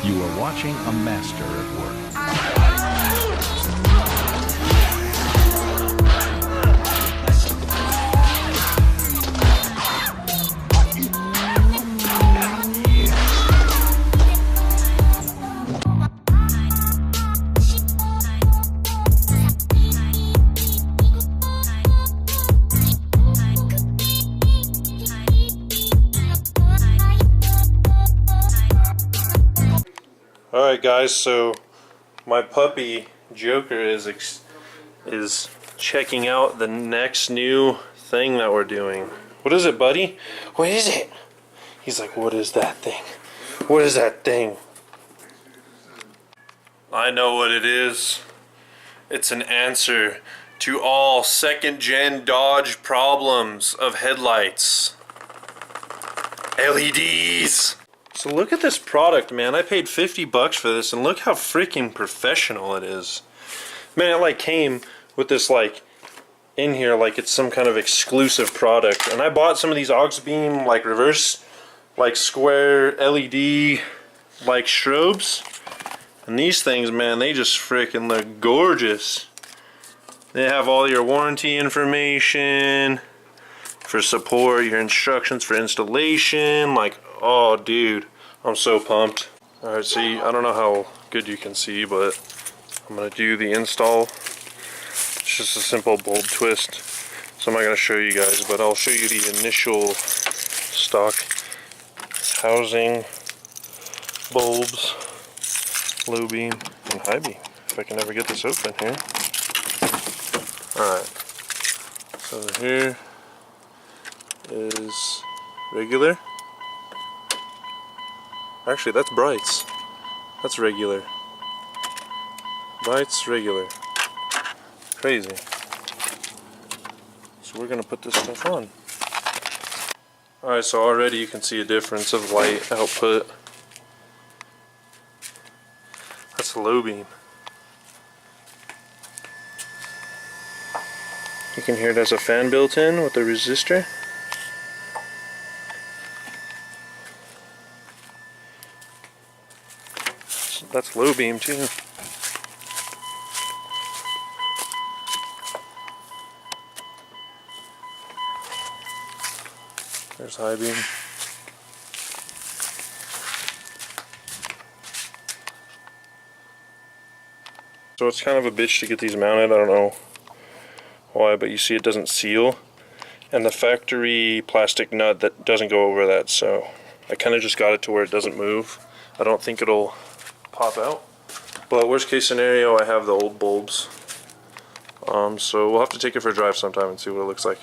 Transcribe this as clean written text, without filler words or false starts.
You are watching a master at work. Alright guys, so my puppy Joker is checking out the next new thing that we're doing. What is it, buddy? What is it? He's like, what is that thing? What is that thing? I know what it is. It's an answer to all second-gen Dodge problems of headlights. LEDs! So look at this product, man. I paid $50 for this, and look how freaking professional it is. Man, it like came with this like in here like it's some kind of exclusive product. And I bought some of these auxbeam like reverse like square LED like strobes. And these things, man, they just freaking look gorgeous. They have all your warranty information for support, your instructions for installation, like, oh dude, I'm so pumped. Alright, see, I don't know how good you can see, but I'm gonna do the install. It's just a simple bulb twist, so I'm not gonna show you guys, but I'll show you the initial stock housing, bulbs, low beam, and high beam, if I can ever get this open here. Alright, so here is regular. Actually, that's brights. That's regular. Brights, regular. Crazy. So we're gonna put this stuff on. Alright, so already you can see a difference of light output. That's a low beam. You can hear it has a fan built in with a resistor. That's low beam too. There's high beam. So it's kind of a bitch to get these mounted. I don't know why, but you see it doesn't seal. And the factory plastic nut that doesn't go over that, so I kind of just got it to where it doesn't move. I don't think it'll pop out, but worst case scenario, I have the old bulbs, so we'll have to take it for a drive sometime and see what it looks like.